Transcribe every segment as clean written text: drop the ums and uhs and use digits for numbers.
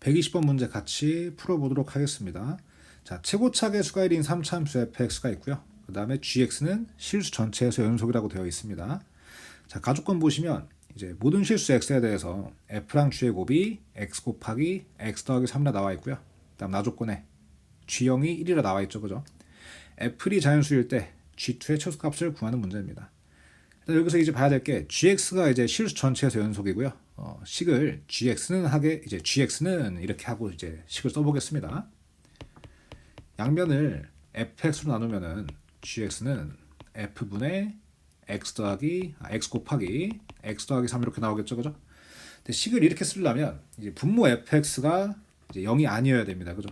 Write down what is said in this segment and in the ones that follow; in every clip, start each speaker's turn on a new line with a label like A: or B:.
A: 120번 문제 같이 풀어보도록 하겠습니다. 자, 최고차계 수가 1인 3차함수 fx가 있고요. 그 다음에 gx는 실수 전체에서 연속이라고 되어 있습니다. 자, 가족권 보시면 이제 모든 실수 x에 대해서 f랑 g의 곱이 x 곱하기 x 더하기 3이라 나와 있고요. 그 다음 나조건에 g0이 1이라 나와 있죠. 그죠? f이 자연수일 때 g2의 최소값을 구하는 문제입니다. 여기서 이제 봐야 될 게 gx가 이제 실수 전체에서 연속이고요. 식을 gx는 이렇게 하고 이제 식을 써보겠습니다. 양면을 fx로 나누면은 gx는 f분의 x 곱하기 x 더하기 3 이렇게 나오겠죠, 그죠? 근데 식을 이렇게 쓰려면 이제 분모 fx가 이제 0이 아니어야 됩니다, 그죠?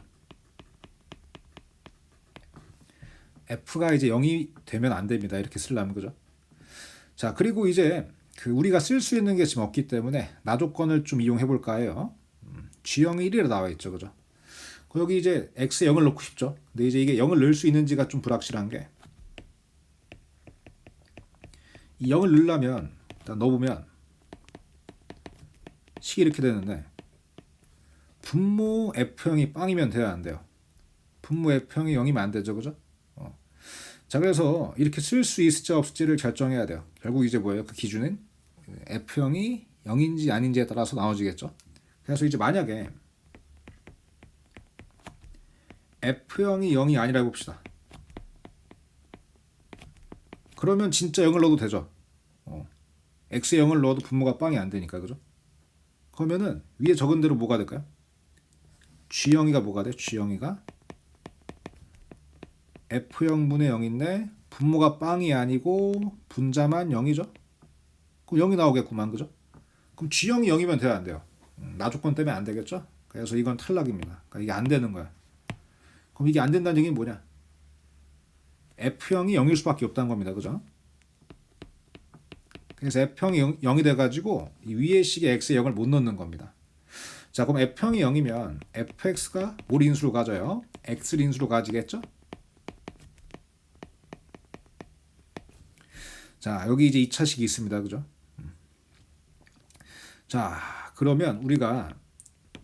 A: f가 이제 0이 되면 안 됩니다. 이렇게 쓰려면, 그죠? 자, 그리고 이제 우리가 쓸 수 있는 게 지금 없기 때문에 나조건을 좀 이용해 볼까 해요. g0이 1이라 나와 있죠, 그죠? 여기 이제 x에 0을 넣고 싶죠. 근데 이제 이게 0을 넣을 수 있는지가 좀 불확실한 게, 이 0을 넣으려면 일단 넣어보면 식이 이렇게 되는데, 분모 f형이 빵이면 돼야 안 돼요. 분모 f형이 0이면 안 되죠, 그죠? 자, 그래서 이렇게 쓸 수 있을지 없을지를 결정해야 돼요. 결국 이제 뭐예요? 그 기준은 f형이 0인지 아닌지에 따라서 나눠지겠죠. 그래서 이제 만약에 f형이 0이 아니라고 봅시다. 그러면 진짜 0을 넣어도 되죠. x에 0을 넣어도 분모가 빵이 안 되니까, 그죠? 그러면은 위에 적은 대로 뭐가 될까요? g0이가 뭐가 돼? g0이가 f형분의 0인데 분모가 빵이 아니고 분자만 0이죠? 그럼 0이 나오겠구만, 그죠? 그럼 g0이 0이면 돼야 안 돼요. 나조건 때문에 안 되겠죠? 그래서 이건 탈락입니다. 그러니까 이게 안 되는 거야. 그럼 이게 안 된다는 얘기는 뭐냐? f형이 0일 수밖에 없다는 겁니다, 그죠? 그래서 f형이 0이 돼가지고 이 위에 식에 x에 0을 못 넣는 겁니다. 자, 그럼 f형이 0이면 fx가 뭘 인수로 가져요? x를 인수로 가지겠죠? 자, 여기 이제 2차식이 있습니다. 그죠? 자, 그러면 우리가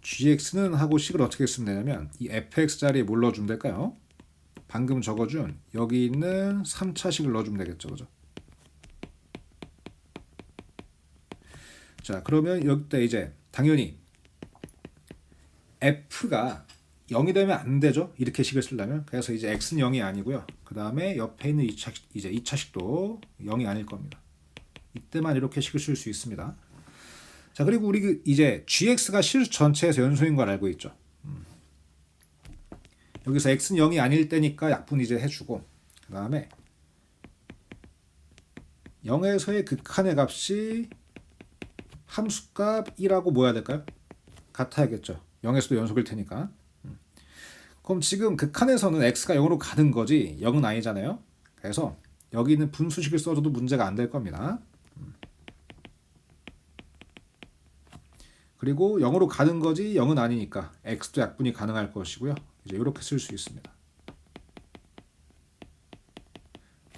A: gx는 하고 식을 어떻게 쓰면 되냐면 이 fx 자리에 뭘 넣어주면 될까요? 방금 적어준 여기 있는 3차식을 넣어주면 되겠죠. 그죠? 자, 그러면 여기다 이제 당연히 f가 0이 되면 안 되죠. 이렇게 식을 쓰려면. 그래서 이제 x는 0이 아니고요. 그 다음에 옆에 있는 2차식도 0이 아닐 겁니다. 이때만 이렇게 식을 쓸 수 있습니다. 자, 그리고 우리 이제 gx가 실수 전체에서 연소인 걸 알고 있죠. 여기서 x는 0이 아닐 때니까 약분 이제 해주고, 그 다음에 0에서의 극한의 값이 함수값 1하고 뭐 해야 될까요? 같아야겠죠. 0에서도 연속일 테니까. 그럼 지금 극한에서는 x가 0으로 가는 거지 0은 아니잖아요. 그래서 여기 있는 분수식을 써줘도 문제가 안 될 겁니다. 그리고 0으로 가는 거지 0은 아니니까 x도 약분이 가능할 것이고요. 이제 이렇게 쓸 수 있습니다.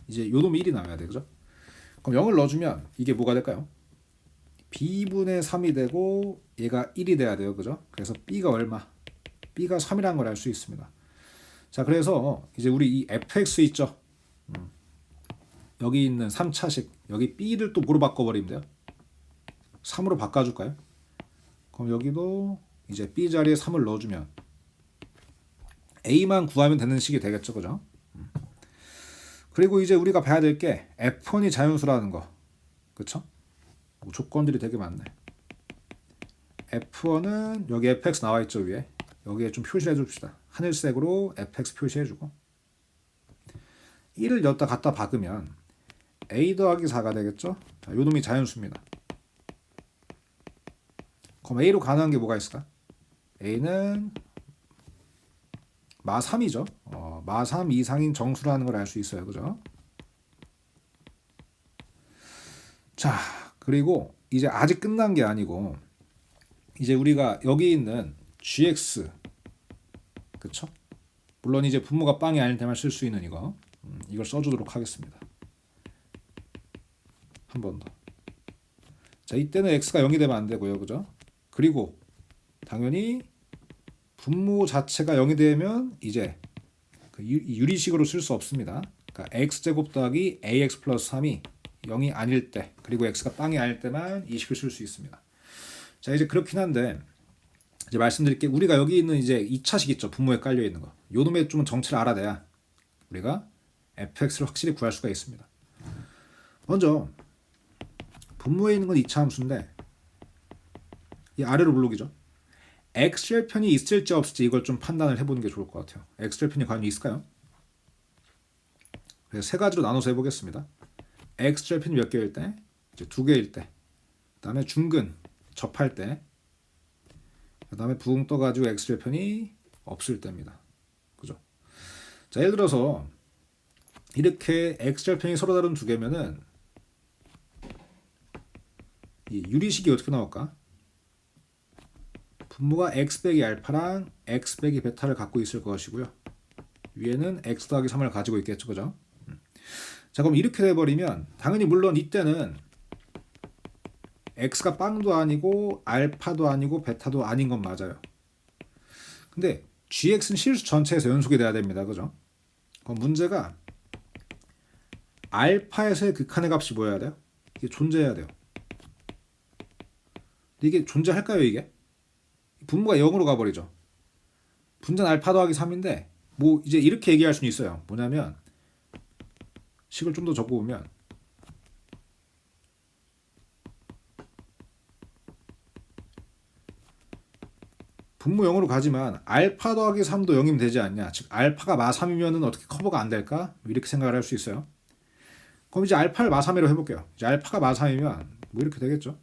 A: 이제 요 놈이 1이 나와야 돼, 그죠? 그럼 0을 넣어주면 이게 뭐가 될까요? b분의 3이 되고 얘가 1이 돼야 돼요, 그죠? 그래서 b가 얼마? b가 3이라는 걸 알 수 있습니다. 자, 그래서 이제 우리 이 fx 있죠? 여기 있는 3차식, 여기 b를 또 뭐로 바꿔버리면 돼요? 3으로 바꿔줄까요? 그럼 여기도 이제 b 자리에 3을 넣어주면 a만 구하면 되는 식이 되겠죠, 그죠? 그리고 이제 우리가 봐야 될 게 f1이 자연수라는 거, 그쵸? 뭐 조건들이 되게 많네. f1은 여기 fx 나와 있죠, 위에. 여기에 좀 표시해 줍시다. 하늘색으로 fx 표시해주고 1을 여기다 갖다 박으면 a 더하기 4가 되겠죠. 자, 요 놈이 자연수입니다. 그럼 a로 가능한 게 뭐가 있을까? a는 마 3이죠. 마 3 이상인 정수라는 걸 알 수 있어요, 그죠? 자, 그리고 이제 아직 끝난 게 아니고 이제 우리가 여기 있는 gx, 그쵸? 물론 이제 분모가 빵이 아닐 때만 쓸 수 있는 이걸 써주도록 하겠습니다. 한 번 더. 자, 이때는 x가 0이 되면 안 되고요, 그죠? 그리고 당연히 분모 자체가 0이 되면 이제 그 유리식으로 쓸 수 없습니다. 그러니까 x제곱 더하기 ax 플러스 3이 0이 아닐 때, 그리고 x가 빵이 아닐 때만 이 식을 쓸 수 있습니다. 자, 이제 그렇긴 한데 이제 말씀드릴게, 우리가 여기 있는 이제 2차식 있죠. 분모에 깔려 있는 거. 요 놈의 좀 정체를 알아내야 우리가 fx를 확실히 구할 수가 있습니다. 먼저 분모에 있는 건 2차 함수인데 이 아래로 블록이죠. x절편이 있을지 없을지 이걸 좀 판단을 해보는 게 좋을 것 같아요. x절편이 과연 있을까요? 그래서 세 가지로 나눠서 해보겠습니다. x절편이 몇 개일 때, 이제 2개일 때, 그 다음에 중근 접할 때, 그 다음에 붕 떠가지고 x절편이 없을 때입니다. 그죠? 자, 예를 들어서 이렇게 x절편이 서로 다른 두 개면은 이 유리식이 어떻게 나올까? 분모가 x 빼기 알파랑 x 빼기 베타를 갖고 있을 것이고요. 위에는 x 더하기 3을 가지고 있겠죠. 그죠? 자, 그럼 이렇게 돼버리면 당연히 물론 이때는 x가 빵도 아니고 알파도 아니고 베타도 아닌 건 맞아요. 근데 gx는 실수 전체에서 연속이 돼야 됩니다. 그죠? 그럼 문제가 알파에서의 극한의 값이 뭐여야 돼요? 이게 존재해야 돼요. 근데 이게 존재할까요, 이게? 분모가 0으로 가버리죠. 분자는 알파 더하기 3인데 뭐 이제 이렇게 얘기할 수는 있어요. 뭐냐면 식을 좀 더 적어보면 분모 0으로 가지만 알파 더하기 3도 0이면 되지 않냐. 즉 알파가 마3이면 어떻게 커버가 안 될까? 이렇게 생각을 할 수 있어요. 그럼 이제 알파를 마3이라고 해볼게요. 이제 알파가 마3이면 뭐 이렇게 되겠죠.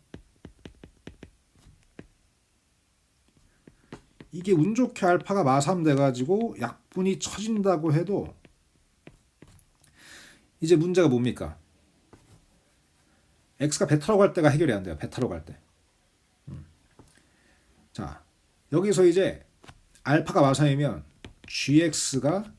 A: 이게 운 좋게 알파가 마3 돼가지고 약분이 처진다고 해도 이제 문제가 뭡니까? x가 베타로 갈 때가 해결이 안 돼요. 베타로 갈 때. 자, 여기서 이제 알파가 마3이면 gx가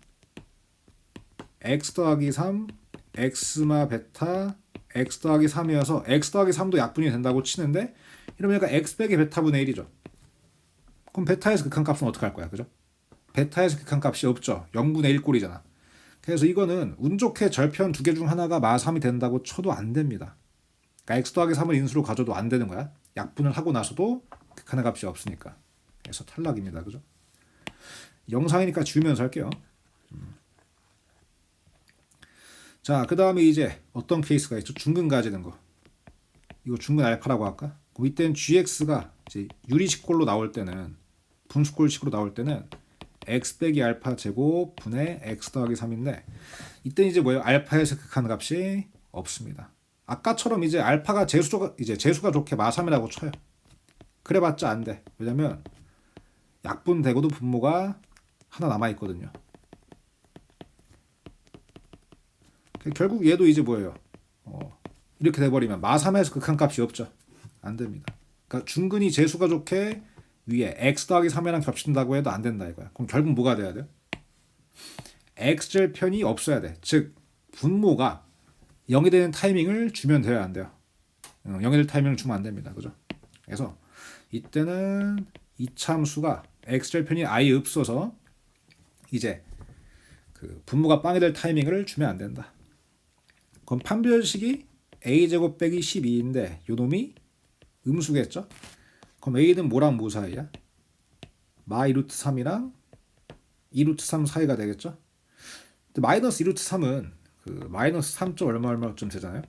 A: x 더하기 3, x마 베타, x 더하기 3이어서 x 더하기 3도 약분이 된다고 치는데 이러면 약간 x 빼기 베타분의 1이죠. 그럼 베타에서 극한값은 어떻게 할 거야? 그죠? 베타에서 극한값이 없죠. 0분의 1 꼴이잖아. 그래서 이거는 운 좋게 절편 두 개 중 하나가 마3이 된다고 쳐도 안 됩니다. 그러니까 x 더하기 3을 인수로 가져도 안 되는 거야. 약분을 하고 나서도 극한의 값이 없으니까. 그래서 탈락입니다. 그죠? 영상이니까 지우면서 할게요. 자, 그 다음에 이제 어떤 케이스가 있죠? 중근 가지는 거. 이거 중근 알파라고 할까? 그럼 이때는 gx가 이제 유리식꼴로 나올 때는, 분수꼴식으로 나올 때는 x 빼기 알파 제곱 분의 x 더하기 3인데 이때 이제 뭐예요? 알파에서 극한 값이 없습니다. 아까처럼 이제 알파가 재수가 좋게 마3이라고 쳐요. 그래봤자 안 돼. 왜냐면 약분되고도 분모가 하나 남아 있거든요. 결국 얘도 이제 뭐예요? 이렇게 돼버리면 마3에서 극한값이 없죠. 안 됩니다. 그러니까 중근이 재수가 좋게 위에 x 더하기 3이랑 겹친다고 해도 안 된다 이거야. 그럼 결국 뭐가 돼야 돼요? x절편이 없어야 돼. 즉 분모가 0이 되는 타이밍을 주면 돼야 안 돼요. 0이 될 타이밍을 주면 안 됩니다. 그죠? 그래서 이때는 이참수가 x절편이 아예 없어서 이제 그 분모가 빵이 될 타이밍을 주면 안 된다. 그럼 판별식이 a제곱 빼기 12인데 요놈이 음수겠죠? 그럼 a는 뭐랑 뭐 사이야? 마 2루트 3이랑 2루트 3 사이가 되겠죠? 근데 마이너스 2루트 3은 그 마이너스 3. 얼마쯤 되잖아요?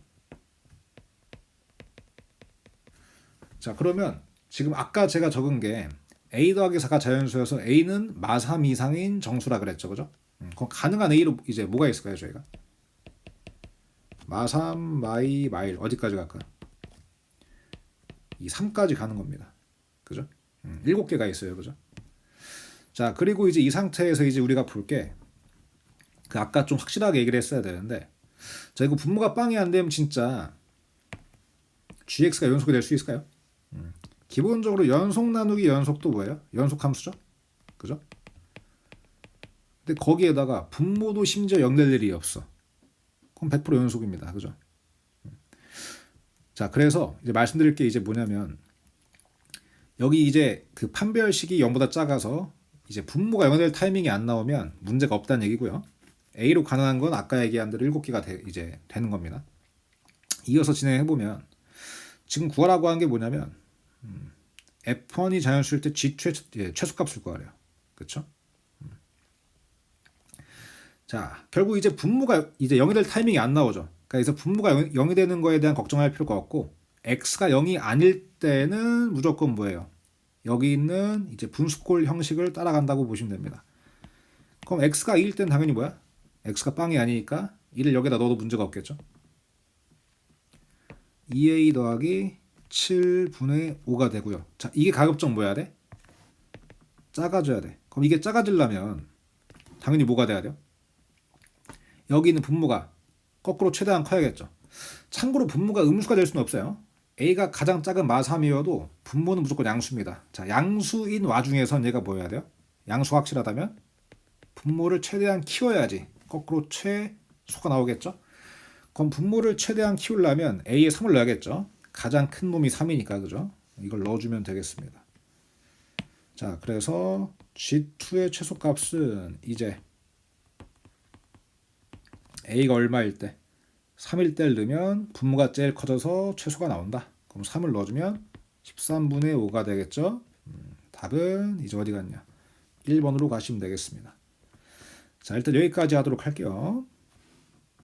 A: 자, 그러면 지금 아까 제가 적은 게 a 더하기 4가 자연수여서 a는 마3 이상인 정수라 그랬죠, 그죠? 그럼 가능한 a로 이제 뭐가 있을까요, 저희가? 마3, 마2, 마1 어디까지 갈까요? 이 3까지 가는 겁니다. 그죠? 7개가 있어요, 그죠? 자, 그리고 이제 이 상태에서 이제 우리가 볼 게 그 아까 좀 확실하게 얘기를 했어야 되는데, 자, 이거 분모가 빵이 안 되면 진짜 gx가 연속이 될 수 있을까요? 기본적으로 연속 나누기 연속도 뭐예요? 연속 함수죠? 그죠? 근데 거기에다가 분모도 심지어 0 될 일이 없어. 그럼 100% 연속입니다. 그죠? 자, 그래서 이제 말씀드릴 게 이제 뭐냐면 여기 이제 그 판별식이 0보다 작아서 이제 분모가 0이 될 타이밍이 안 나오면 문제가 없다는 얘기고요. A로 가능한 건 아까 얘기한 대로 7개가 이제 되는 겁니다. 이어서 진행해 보면 지금 구하라고 한 게 뭐냐면 F1이 자연수일 때 G 최소값을 구하래요. 그렇죠? 자, 결국 이제 분모가 이제 0이 될 타이밍이 안 나오죠. 그러니까 분모가 0이 되는 거에 대한 걱정할 필요가 없고 x가 0이 아닐 때는 무조건 뭐예요? 여기 있는 이제 분수꼴 형식을 따라간다고 보시면 됩니다. 그럼 x가 2일 때는 당연히 뭐야? x가 빵이 아니니까 2를 여기다 넣어도 문제가 없겠죠. 2a 더하기 7분의 5가 되고요. 자, 이게 가급적 뭐 해야 돼? 작아져야 돼. 그럼 이게 작아지려면 당연히 뭐가 돼야 돼요? 여기 있는 분모가 거꾸로 최대한 커야겠죠. 참고로 분모가 음수가 될 수는 없어요. a가 가장 작은 마3이어도 분모는 무조건 양수입니다. 자, 양수인 와중에선 얘가 뭐 해야 돼요? 양수가 확실하다면 분모를 최대한 키워야지 거꾸로 최소가 나오겠죠. 그럼 분모를 최대한 키우려면 a에 3을 넣어야겠죠. 가장 큰 놈이 3이니까 그죠? 이걸 넣어주면 되겠습니다. 자, 그래서 G2의 최소값은 이제 a가 얼마일 때 3일 때를 넣으면 분모가 제일 커져서 최소가 나온다. 그럼 3을 넣어주면 13분의 5가 되겠죠. 답은 이제 어디 갔냐? 1번으로 가시면 되겠습니다. 자, 일단 여기까지 하도록 할게요.